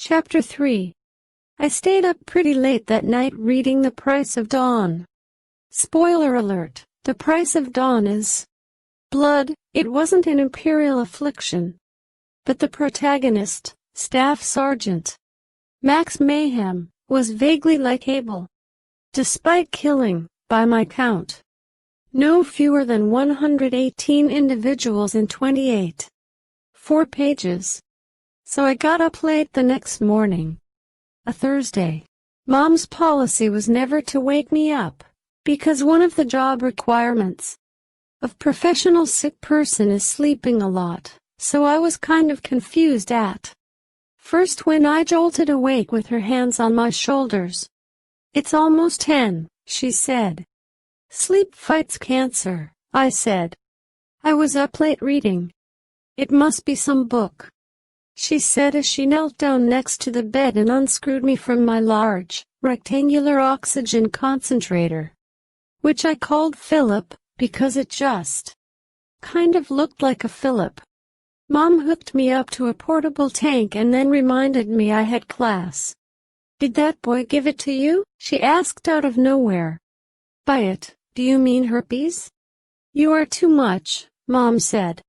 Chapter 3. I stayed up pretty late that night reading The Price of Dawn. Spoiler alert, The Price of Dawn is blood. It wasn't an imperial affliction. But the protagonist, Staff Sergeant Max Mayhem, was vaguely like Abel. Despite killing, by my count, no fewer than 118 individuals in 4 pages. So I got up late the next morning. A Thursday. Mom's policy was never to wake me up, because one of the job requirements of professional sick person is sleeping a lot, so I was kind of confused at first when I jolted awake with her hands on my shoulders. "It's almost 10, she said. "Sleep fights cancer," I said. "I was up late reading. It must be some book," she said as she knelt down next to the bed and unscrewed me from my large, rectangular oxygen concentrator, which I called Philip, because it just kind of looked like a Philip. Mom hooked me up to a portable tank and then reminded me I had class. "Did that boy give it to you?" she asked out of nowhere. "By it, do you mean herpes?" "You are too much," Mom said.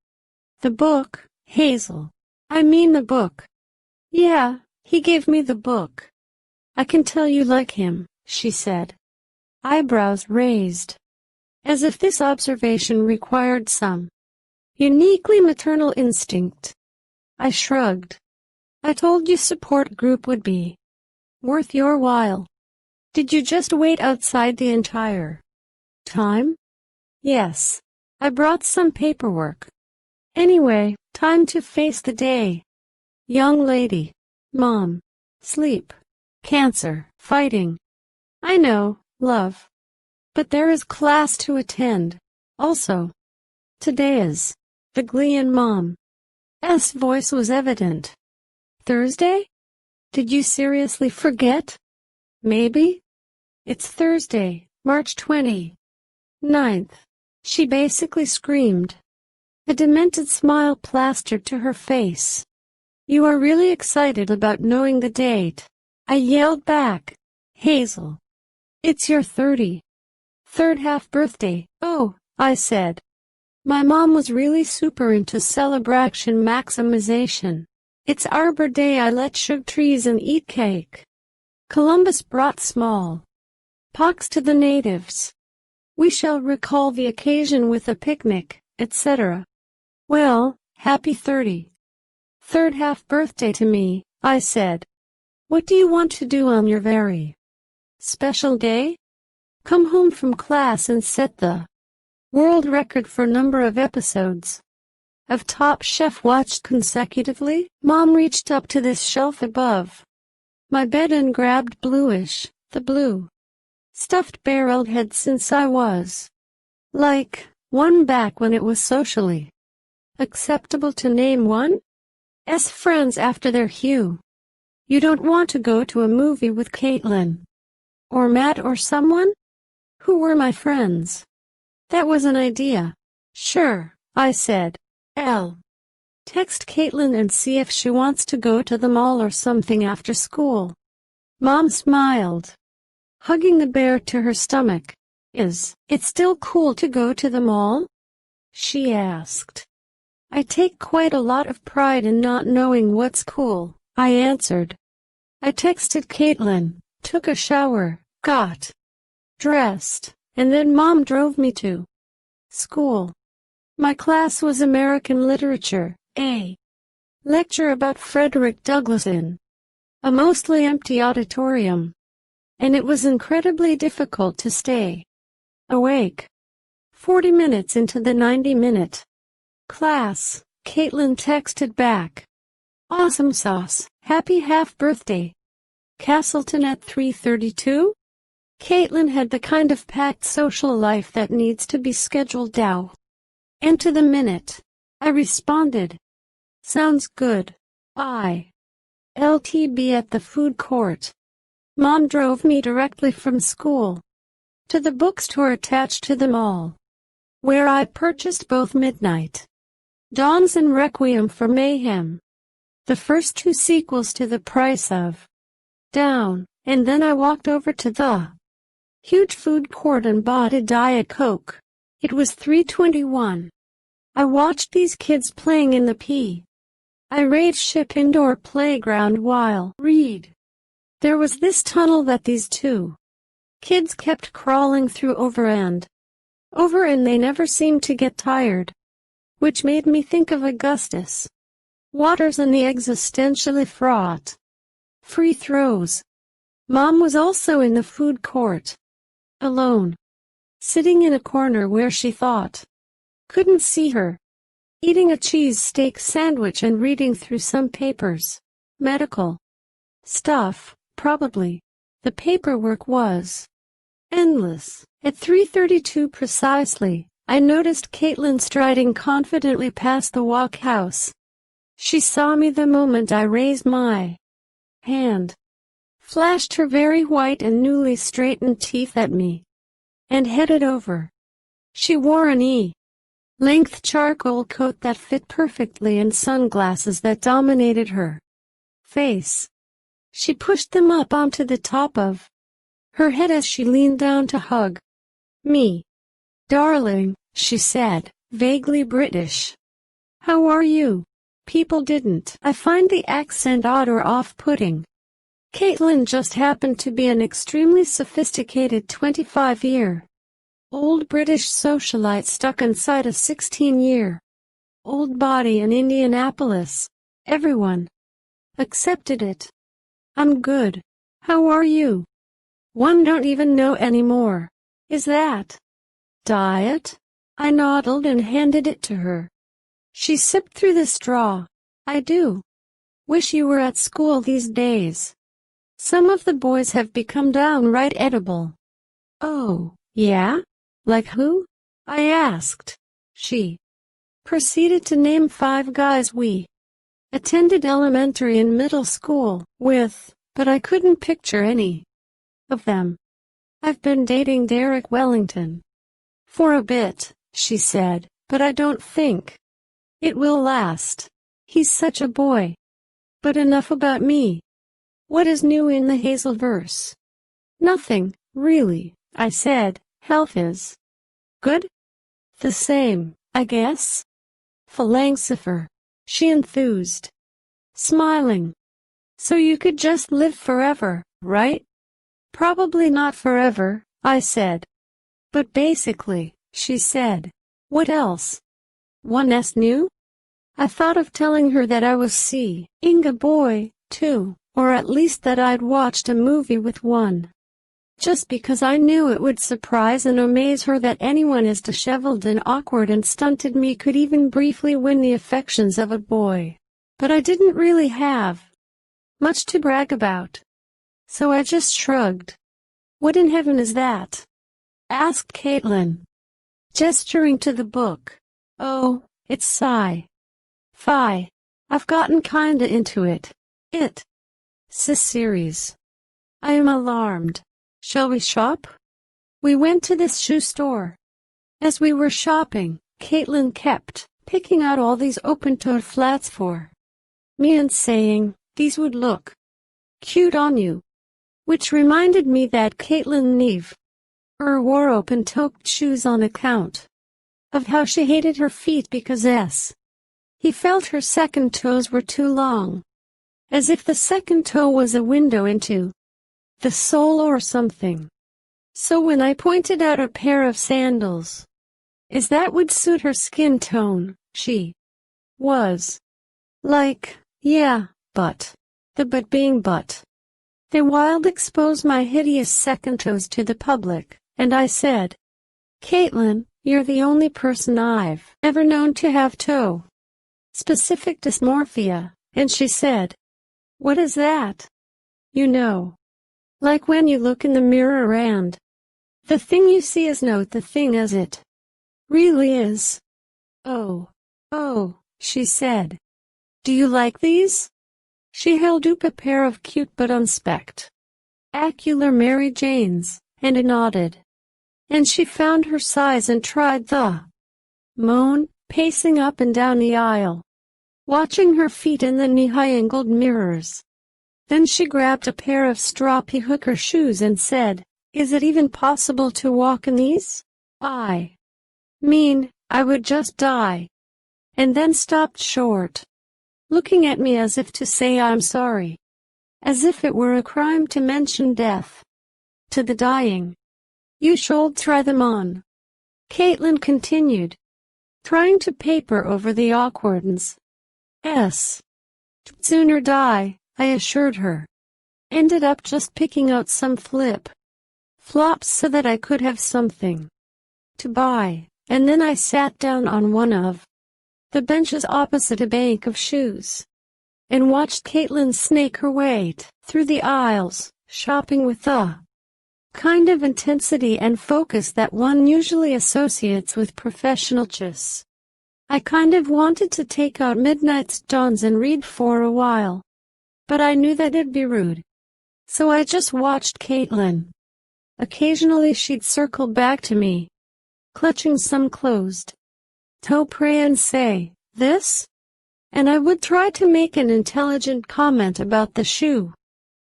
"The book, Hazel. I mean the book." "Yeah, he gave me the book." "I can tell you like him," she said, eyebrows raised, as if this observation required some uniquely maternal instinct. I shrugged. "I told you support group would be worth your while." "Did you just wait outside the entire time?" "Yes. I brought some paperwork. Anyway, time to face the day." "Young lady." "Mom. Sleep. Cancer. Fighting." "I know, love. But there is class to attend. Also, today is." The glee in Mom's voice was evident. "Thursday? Did you seriously forget?" "Maybe. It's Thursday, March 29th. She basically screamed. A demented smile plastered to her face. "You are really excited about knowing the date," I yelled back. "Hazel, it's your 33rd half-birthday." "Oh," I said. My mom was really super into celebration maximization. "It's Arbor Day. I let shug trees and eat cake. Columbus brought small pox to the natives. We shall recall the occasion with a picnic, etc." "Well, happy 33rd half-birthday to me," I said. "What do you want to do on your very special day?" "Come home from class and set the world record for number of episodes of Top Chef watched consecutively." Mom reached up to this shelf above my bed and grabbed the blue stuffed barreled head since I was like one back when it was socially acceptable to name one's friends after their hue. "You don't want to go to a movie with Caitlin or Matt or someone?" "Who were my friends?" "That was an idea." "Sure," I said. Text Caitlin and see if she wants to go to the mall or something after school." Mom smiled, hugging the bear to her stomach. "Is it still cool to go to the mall?" she asked. "I take quite a lot of pride in not knowing what's cool," I answered. I texted Caitlin, took a shower, got dressed, and then Mom drove me to school. My class was American Literature, a lecture about Frederick Douglass in a mostly empty auditorium, and it was incredibly difficult to stay awake. 40 minutes into the 90-minute class, Caitlin texted back, "Awesome sauce, happy half-birthday. Castleton at 3:32? Caitlin had the kind of packed social life that needs to be scheduled down and to the minute. I responded, "Sounds good. LTB at the food court." Mom drove me directly from school to the bookstore attached to the mall, where I purchased both Midnight Dawns and Requiem for Mayhem. the first two sequels to The Price of Down, and then I walked over to the huge food court and bought a Diet Coke. It was 3:21. I watched these kids playing in the I-Rate ship indoor playground while there was this tunnel that these two kids kept crawling through over and they never seemed to get tired, which made me think of Augustus Waters and the existentially fraught free throws. Mom was also in the food court, alone, sitting in a corner where she thought couldn't see her, eating a cheesesteak sandwich and reading through some papers. Medical stuff, probably. The paperwork was endless. At 3:32 precisely, I noticed Caitlin striding confidently past the walk-house. She saw me the moment I raised my hand, flashed her very white and newly straightened teeth at me, and headed over. She wore an length charcoal coat that fit perfectly and sunglasses that dominated her face. She pushed them up onto the top of her head as she leaned down to hug me. "Darling," she said, vaguely British. "How are you?" People didn't. I find the accent odd or off-putting. Caitlin just happened to be an extremely sophisticated 25-year-old British socialite stuck inside a 16-year-old body in Indianapolis. Everyone accepted it. "I'm good. How are you?" "One don't even know anymore." "Is that diet?" I nodded and handed it to her. She sipped through the straw. "I do wish you were at school these days. Some of the boys have become downright edible." "Oh, yeah? Like who?" I asked. She proceeded to name 5 guys we attended elementary and middle school with, but I couldn't picture any of them. "I've been dating Derek Wellington for a bit," she said, "but I don't think it will last. He's such a boy. But enough about me. What is new in the Hazel verse?" "Nothing, really," I said. "Health is good?" "The same, I guess." "Philosopher," she enthused, smiling. "So you could just live forever, right?" "Probably not forever," I said. "But basically," she said. "What else? What's new?" I thought of telling her that I was seeing a boy, too, or at least that I'd watched a movie with one. Just because I knew it would surprise and amaze her that anyone as disheveled and awkward and stunted me could even briefly win the affections of a boy. But I didn't really have much to brag about. So I just shrugged. "What in heaven is that?" asked Caitlin, gesturing to the book. "Oh, it's sci-fi. I've gotten kinda into it. It's a series." I am alarmed. "Shall we shop?" We went to this shoe store. As we were shopping, Caitlin kept picking out all these open-toed flats for me and saying, "These would look cute on you." Which reminded me that Caitlin never wore open-toed shoes on account of how she hated her feet because he felt her second toes were too long. As if the second toe was a window into the soul or something. So when I pointed out a pair of sandals, that would suit her skin tone, she was like, "Yeah, but." The but being but. They wild exposed my hideous second toes to the public, and I said, "Caitlin, you're the only person I've ever known to have toe-specific dysmorphia," and she said, "What is that?" "You know, like when you look in the mirror and the thing you see is not the thing as it really is." Oh, she said. "Do you like these?" She held up a pair of cute but unspectacular Mary Janes, and I nodded. And she found her size and tried the moan, pacing up and down the aisle. watching her feet in the knee-high angled mirrors. Then she grabbed a pair of stroppy hooker shoes and said, "Is it even possible to walk in these? I mean, I would just die." And then stopped short, looking at me as if to say I'm sorry. As if it were a crime to mention death to the dying. "You should try them on," Caitlin continued, trying to paper over the awkwardness. Sooner die, I assured her. Ended up just picking out some flip-flops so that I could have something to buy, and then I sat down on one of the benches opposite a bank of shoes and watched Caitlin snake her way through the aisles, shopping with the kind of intensity and focus that one usually associates with professional chess. I kind of wanted to take out Midnight's Dawns and read for a while, but I knew that it'd be rude. So I just watched Caitlin. Occasionally she'd circle back to me, clutching some closed-toe prey and say, "This?" And I would try to make an intelligent comment about the shoe.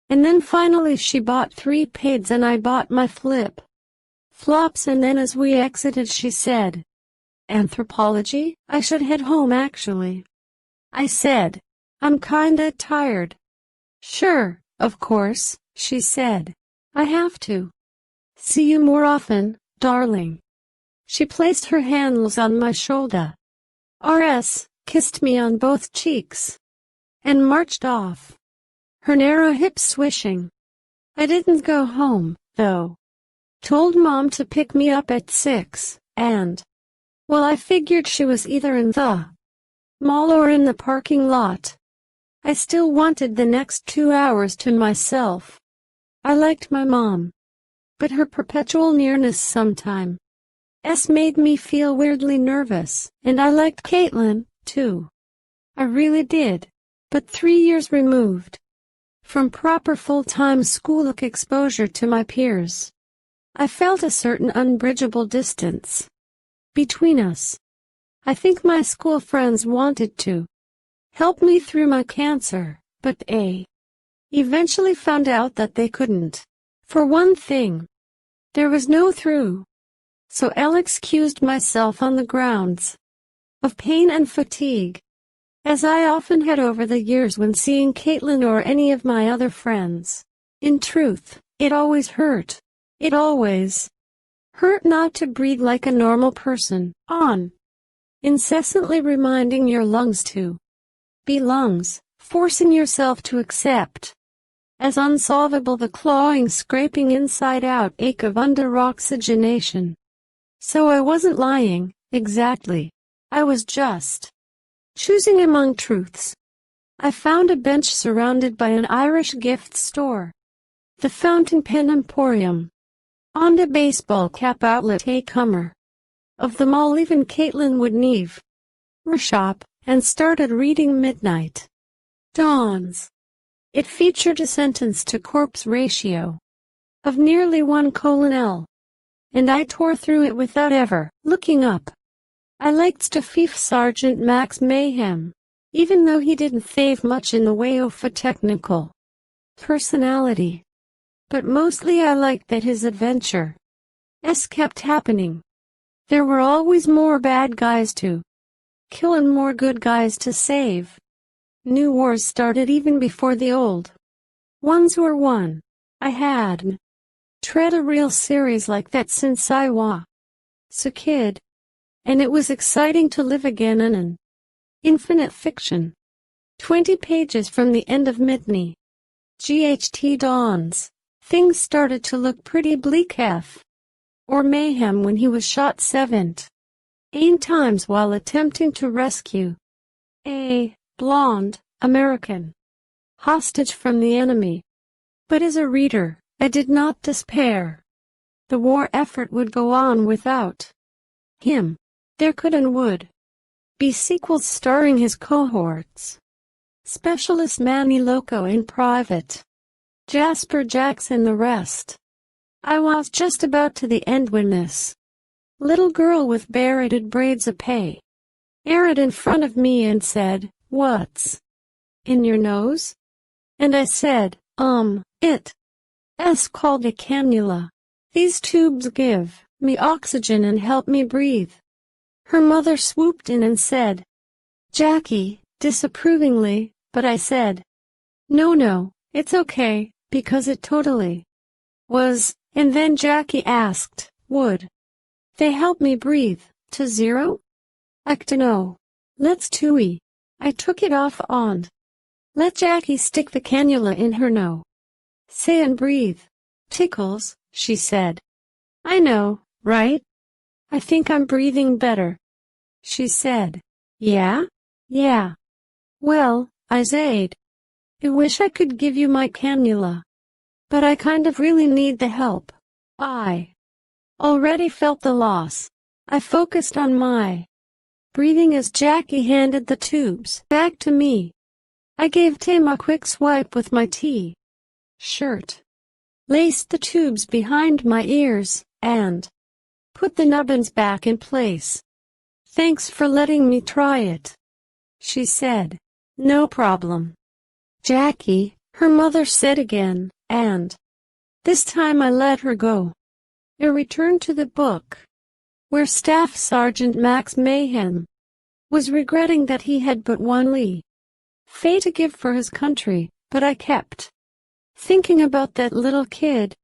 And then finally she bought 3 pairs and I bought my flip-flops, and then as we exited she said, "Anthropology? I should head home actually." I said, "I'm kinda tired." "Sure, of course," she said. "I have to see you more often, darling." She placed her hands on my shoulder, kissed me on both cheeks, and marched off, her narrow hips swishing. I didn't go home, though. Told Mom to pick me up at 6, and well, I figured she was either in the mall or in the parking lot. I still wanted the next 2 hours to myself. I liked my mom, but her perpetual nearness sometimes made me feel weirdly nervous, and I liked Caitlin, too. I really did, but 3 years removed from proper full-time school exposure to my peers, I felt a certain unbridgeable distance between us. I think my school friends wanted to help me through my cancer, but they eventually found out that they couldn't. For one thing, there was no through. So I'll excused myself on the grounds of pain and fatigue, as I often had over the years when seeing Caitlin or any of my other friends. In truth, it always hurt. It always hurt not to breathe like a normal person, incessantly reminding your lungs to be lungs, forcing yourself to accept as unsolvable the clawing, scraping inside-out ache of under-oxygenation. So I wasn't lying, exactly. I was just choosing among truths. I found a bench surrounded by an Irish gift store, the Fountain Pen Emporium, on the baseball cap outlet, a comer of them all. Even Caitlin would leave her shop and started reading Midnight Dawns. It featured a sentence-to-corpse ratio of nearly 1:L, and I tore through it without ever looking up. I liked Staff Sergeant Max Mayhem, even though he didn't have much in the way of a technical personality. But mostly I liked that his adventures kept happening. There were always more bad guys to kill and more good guys to save. New wars started even before the old ones were won. I hadn't read a real series like that since I was a kid, and it was exciting to live again in an infinite fiction. 20 pages from the end of Midnight Dawns, things started to look pretty bleak. Or Mayhem when he was shot 7-8 times while attempting to rescue a blonde American hostage from the enemy. But as a reader, I did not despair. The war effort would go on without him. There could and would be sequels starring his cohorts, Specialist Manny Loco and Private Jasper Jackson, the rest. I was just about to the end when this little girl with barreted braids appeared in front of me and said, "What's in your nose?" And I said, it's called a cannula. These tubes give me oxygen and help me breathe." Her mother swooped in and said, "Jackie," disapprovingly, but I said, No, it's okay, because it totally was." And then Jackie asked, "Would they help me breathe to zero?" I dunno. Let's tooey. I took it off and let Jackie stick the cannula in her nose. "Say and breathe. Tickles," she said. "I know, right? I think I'm breathing better," she said. Yeah? Yeah. Well, I said, "I wish I could give you my cannula, but I kind of really need the help." I already felt the loss. I focused on my breathing as Jackie handed the tubes back to me. I gave Tim a quick swipe with my T-shirt, laced the tubes behind my ears, and put the nubbins back in place. "Thanks for letting me try it," she said. "No problem, Jackie," her mother said again, and this time I let her go. I returned to the book, where Staff Sergeant Max Mayhem was regretting that he had but one fate to give for his country, but I kept thinking about that little kid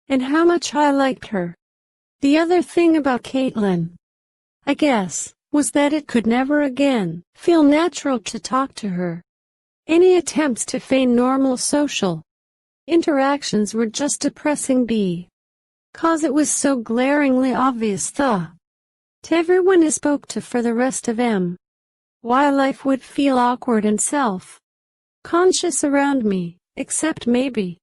and how much I liked her. The other thing about Caitlin, I guess, was that it could never again feel natural to talk to her. Any attempts to feign normal social interactions were just depressing because it was so glaringly obvious to everyone I spoke to for the rest of why life would feel awkward and self-conscious around me, except maybe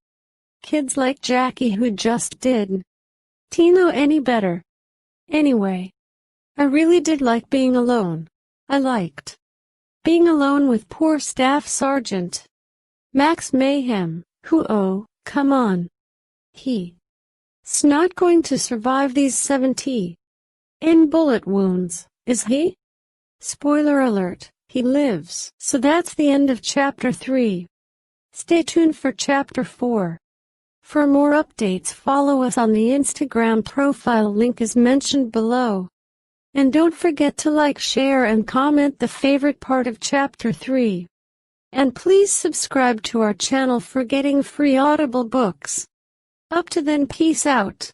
kids like Jackie who just didn't know any better. Anyway, I really did like being alone. I liked being alone with poor Staff Sergeant Max Mayhem, who, oh, come on. He's not going to survive these 70 bullet wounds, is he? Spoiler alert, he lives. So that's the end of Chapter 3. Stay tuned for Chapter 4. For more updates, follow us on the Instagram profile link is mentioned below. And don't forget to like, share, and comment the favorite part of Chapter 3. And please subscribe to our channel for getting free Audible books. Up to then, peace out.